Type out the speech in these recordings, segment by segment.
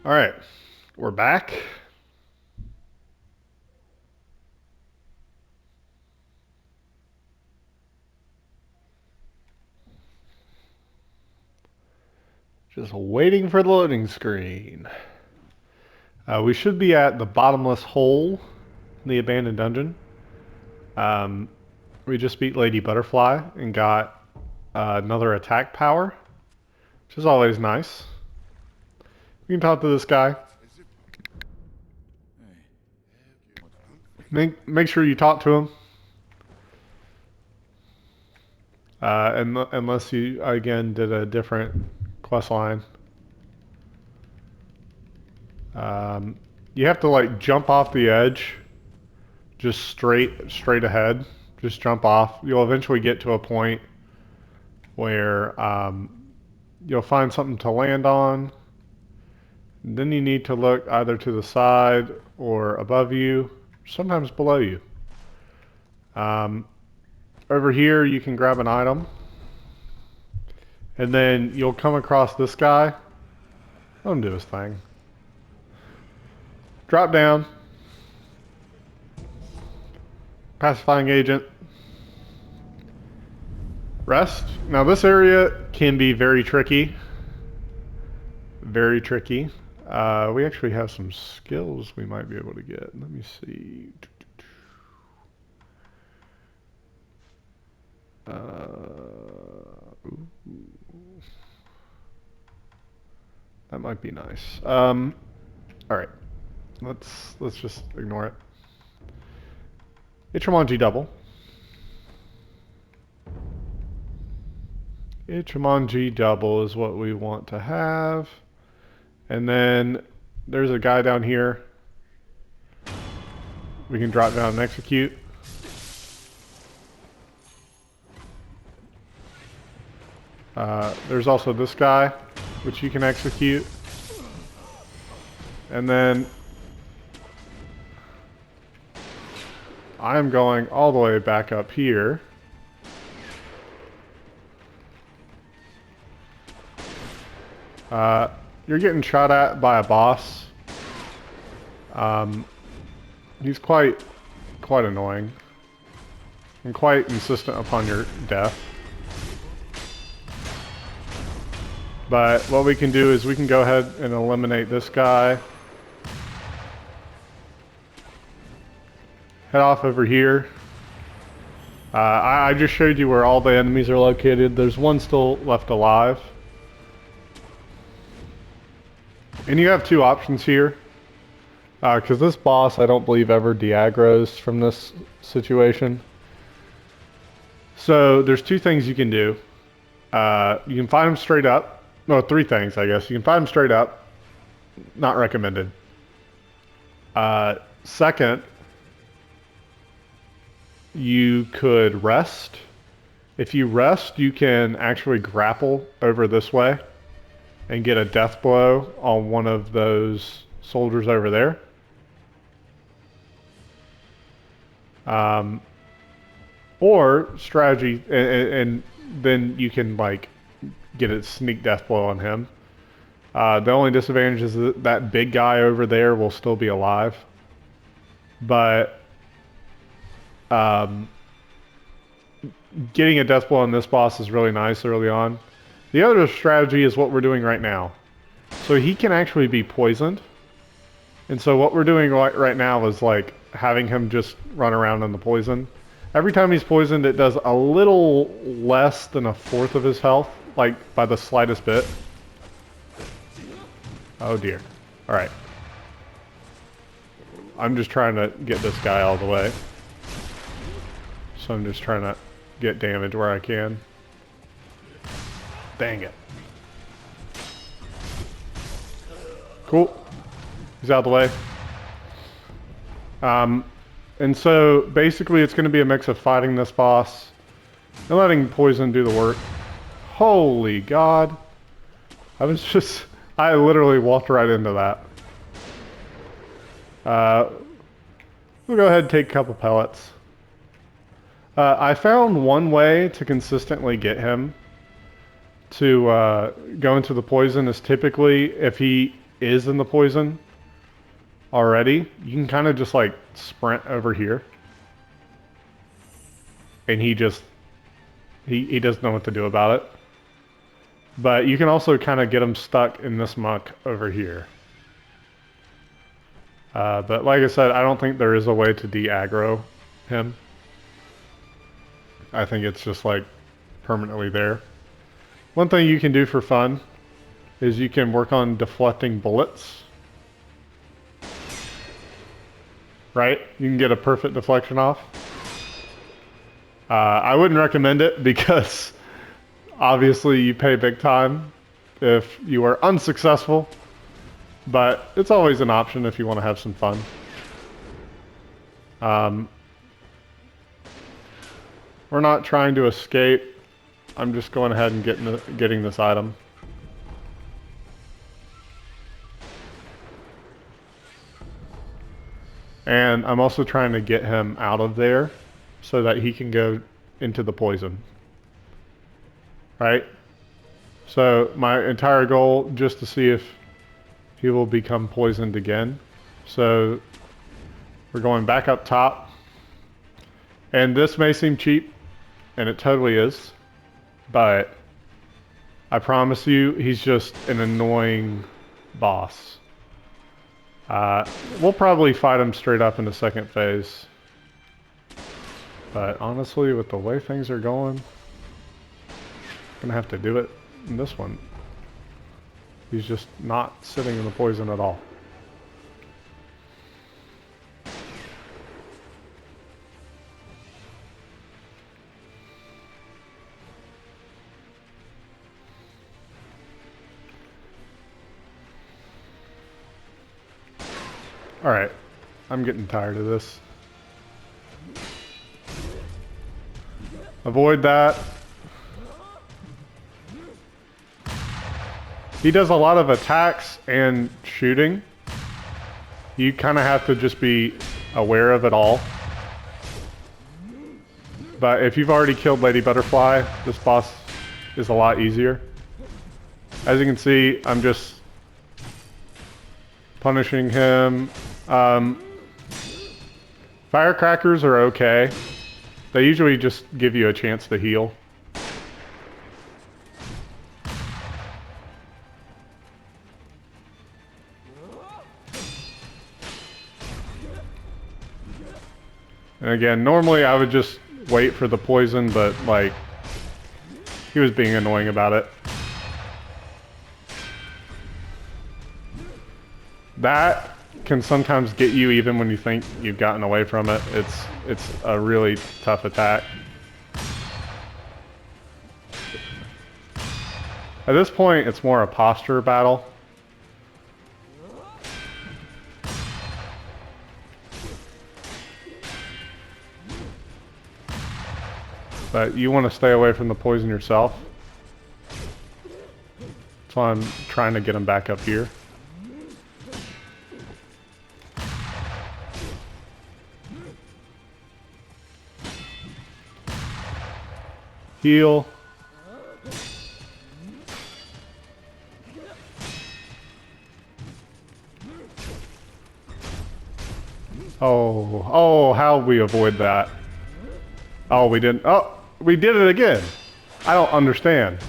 All right, we're back. Just waiting for the loading screen. We should be at the bottomless hole in the abandoned dungeon. Um, we just beat Lady Butterfly and got another attack power, which is always nice. You can talk to this guy. Make sure you talk to him. Unless you again did a different quest line. Um, you have to like jump off the edge, just straight ahead. Just jump off. You'll eventually get to a point where you'll find something to land on. Then you need to look either to the side or above you, sometimes below you. Um, over here, you can grab an item, and then you'll come across this guy. Let him do his thing. Drop down. Pacifying agent. Rest. Now this area can be very tricky. Very tricky. We actually have some skills we might be able to get. Let me see. That might be nice. All right. Let's just ignore it. Ichimonji double. Ichimonji double is what we want to have. And then there's a guy down here. We can drop down and execute. There's also this guy, which you can execute. And then I'm going all the way back up here. You're getting shot at by a boss. He's quite annoying and quite insistent upon your death. But what we can do is we can go ahead and eliminate this guy. Head off over here. I just showed you where all the enemies are located. There's one still left alive. And you have two options here. Because this boss, I don't believe, ever de-aggroes from this situation. So there's two things you can do. You can fight him straight up. No, three things, I guess. You can fight him straight up. Not recommended. Second, you could rest. If you rest, you can actually grapple over this way and get a death blow on one of those soldiers over there. Or strategy, and then you can like get a sneak death blow on him. The only disadvantage is that big guy over there will still be alive. But getting a death blow on this boss is really nice early on. The other strategy is what we're doing right now. So he can actually be poisoned. And so what we're doing right now is like having him just run around in the poison. Every time he's poisoned, it does a little less than a fourth of his health, like by the slightest bit. Oh dear. Alright. I'm just trying to get this guy all the way. So I'm just trying to get damage where I can. Dang it. Cool. He's out of the way. And so basically it's going to be a mix of fighting this boss and letting poison do the work. Holy God. I literally walked right into that. We'll go ahead and take a couple pellets. I found one way to consistently get him to go into the poison is typically if he is in the poison already, you can kind of just like sprint over here. And he doesn't know what to do about it. But you can also kind of get him stuck in this muck over here. But like I said, I don't think there is a way to de-aggro him. I think it's just like permanently there. One thing you can do for fun is you can work on deflecting bullets. Right? You can get a perfect deflection off. I wouldn't recommend it because obviously you pay big time if you are unsuccessful. But it's always an option if you want to have some fun. We're not trying to escape. I'm just going ahead and getting this item. And I'm also trying to get him out of there so that he can go into the poison. Right? So my entire goal just to see if he will become poisoned again. So we're going back up top. And this may seem cheap, and it totally is. But I promise you, he's just an annoying boss. We'll probably fight him straight up in the second phase. But honestly, with the way things are going, I'm gonna have to do it in this one. He's just not sitting in the poison at all. Alright, I'm getting tired of this. Avoid that. He does a lot of attacks and shooting. You kind of have to just be aware of it all. But if you've already killed Lady Butterfly, this boss is a lot easier. As you can see, I'm just punishing him. Firecrackers are okay. They usually just give you a chance to heal. And again, normally I would just wait for the poison, but like, he was being annoying about it. That can sometimes get you even when you think you've gotten away from it. It's a really tough attack. At this point, it's more a posture battle. But you want to stay away from the poison yourself. That's why I'm trying to get him back up here. Heal. Oh, how we avoid that? Oh, we didn't. Oh, we did it again. I don't understand.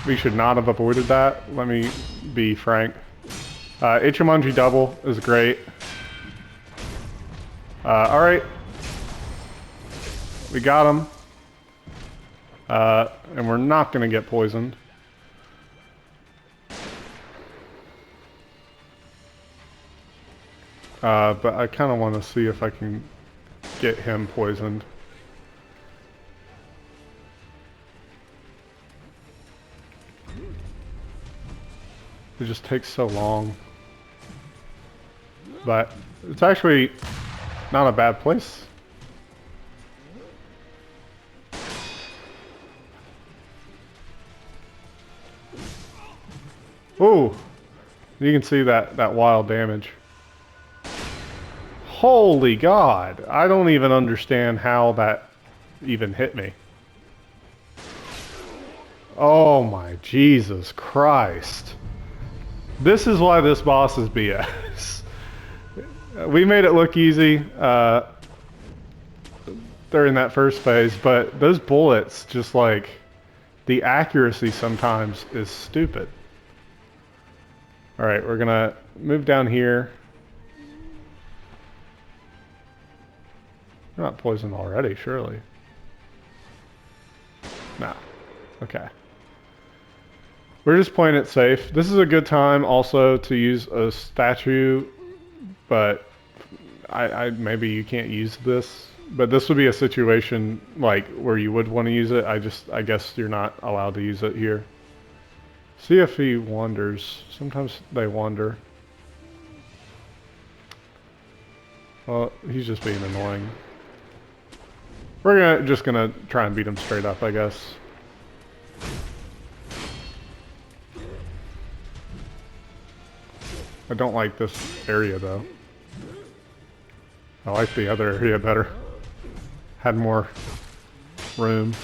We should not have avoided that. Let me be frank. Ichimonji double is great. Alright. We got him. And we're not going to get poisoned. But I kind of want to see if I can get him poisoned. It just takes so long. But it's actually not a bad place. Ooh, you can see that wild damage. Holy God, I don't even understand how that even hit me. Oh my Jesus Christ. This is why this boss is BS. We made it look easy during that first phase, but those bullets, just like, the accuracy sometimes is stupid. Alright, we're gonna move down here. We're not poisoned already, surely. No. Okay. We're just playing it safe. This is a good time also to use a statue, but I maybe you can't use this. But this would be a situation like where you would want to use it. I guess you're not allowed to use it here. See if he wanders. Sometimes they wander. Well, he's just being annoying. We're just gonna try and beat him straight up, I guess. I don't like this area though. I like the other area better. Had more room.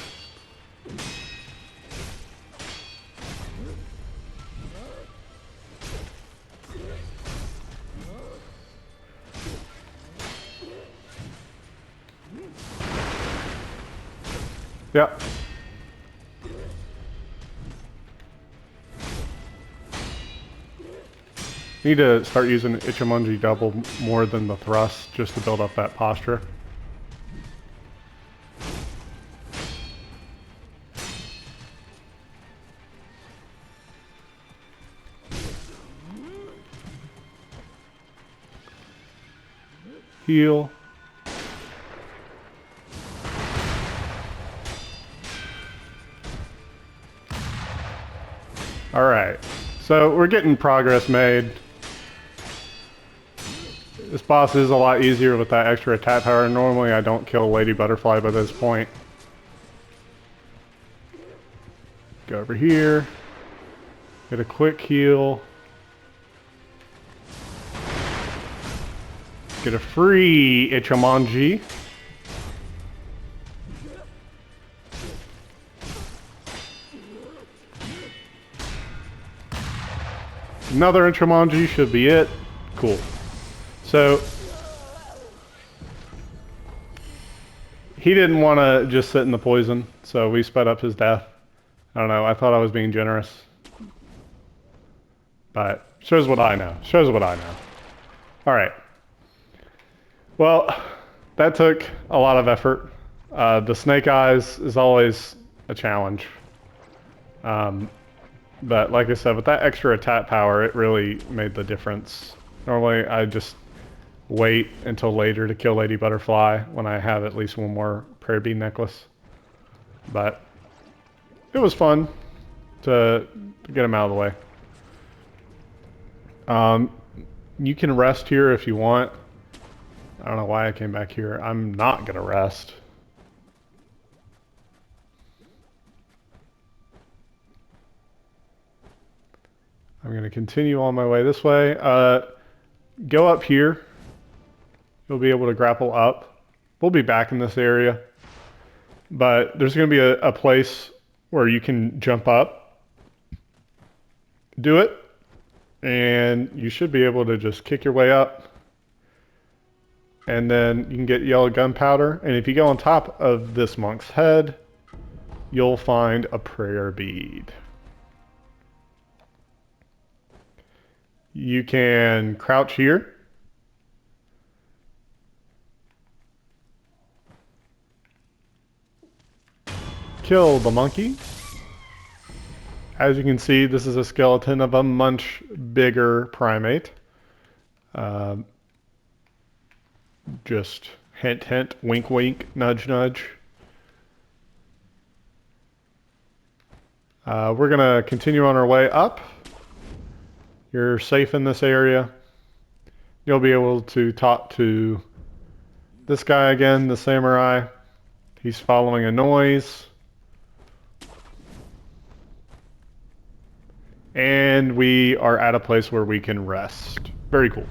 Yep. Need to start using Ichimonji double more than the thrust just to build up that posture. Heal. Alright, so we're getting progress made. This boss is a lot easier with that extra attack power. Normally I don't kill Lady Butterfly by this point. Go over here. Get a quick heal. Get a free Ichimonji. Another Ichimonji should be it. Cool. So, he didn't want to just sit in the poison, so we sped up his death. I don't know, I thought I was being generous. But, shows what I know. Shows what I know. Alright. Well, that took a lot of effort. The snake eyes is always a challenge. But like I said, with that extra attack power, it really made the difference. Normally, I just wait until later to kill Lady Butterfly when I have at least one more prayer bead necklace. But it was fun to get him out of the way. You can rest here if you want. I don't know why I came back here. I'm not gonna rest. I'm gonna continue on my way this way. Go up here. You'll be able to grapple up. We'll be back in this area. But there's going to be a place where you can jump up. Do it. And you should be able to just kick your way up. And then you can get yellow gunpowder. And if you go on top of this monk's head, you'll find a prayer bead. You can crouch here. Kill the monkey. As you can see, this is a skeleton of a much bigger primate. Just hint, hint, wink, wink, nudge, nudge. We're gonna continue on our way up. You're safe in this area. You'll be able to talk to this guy again, the samurai. He's following a noise. And we are at a place where we can rest. Very cool.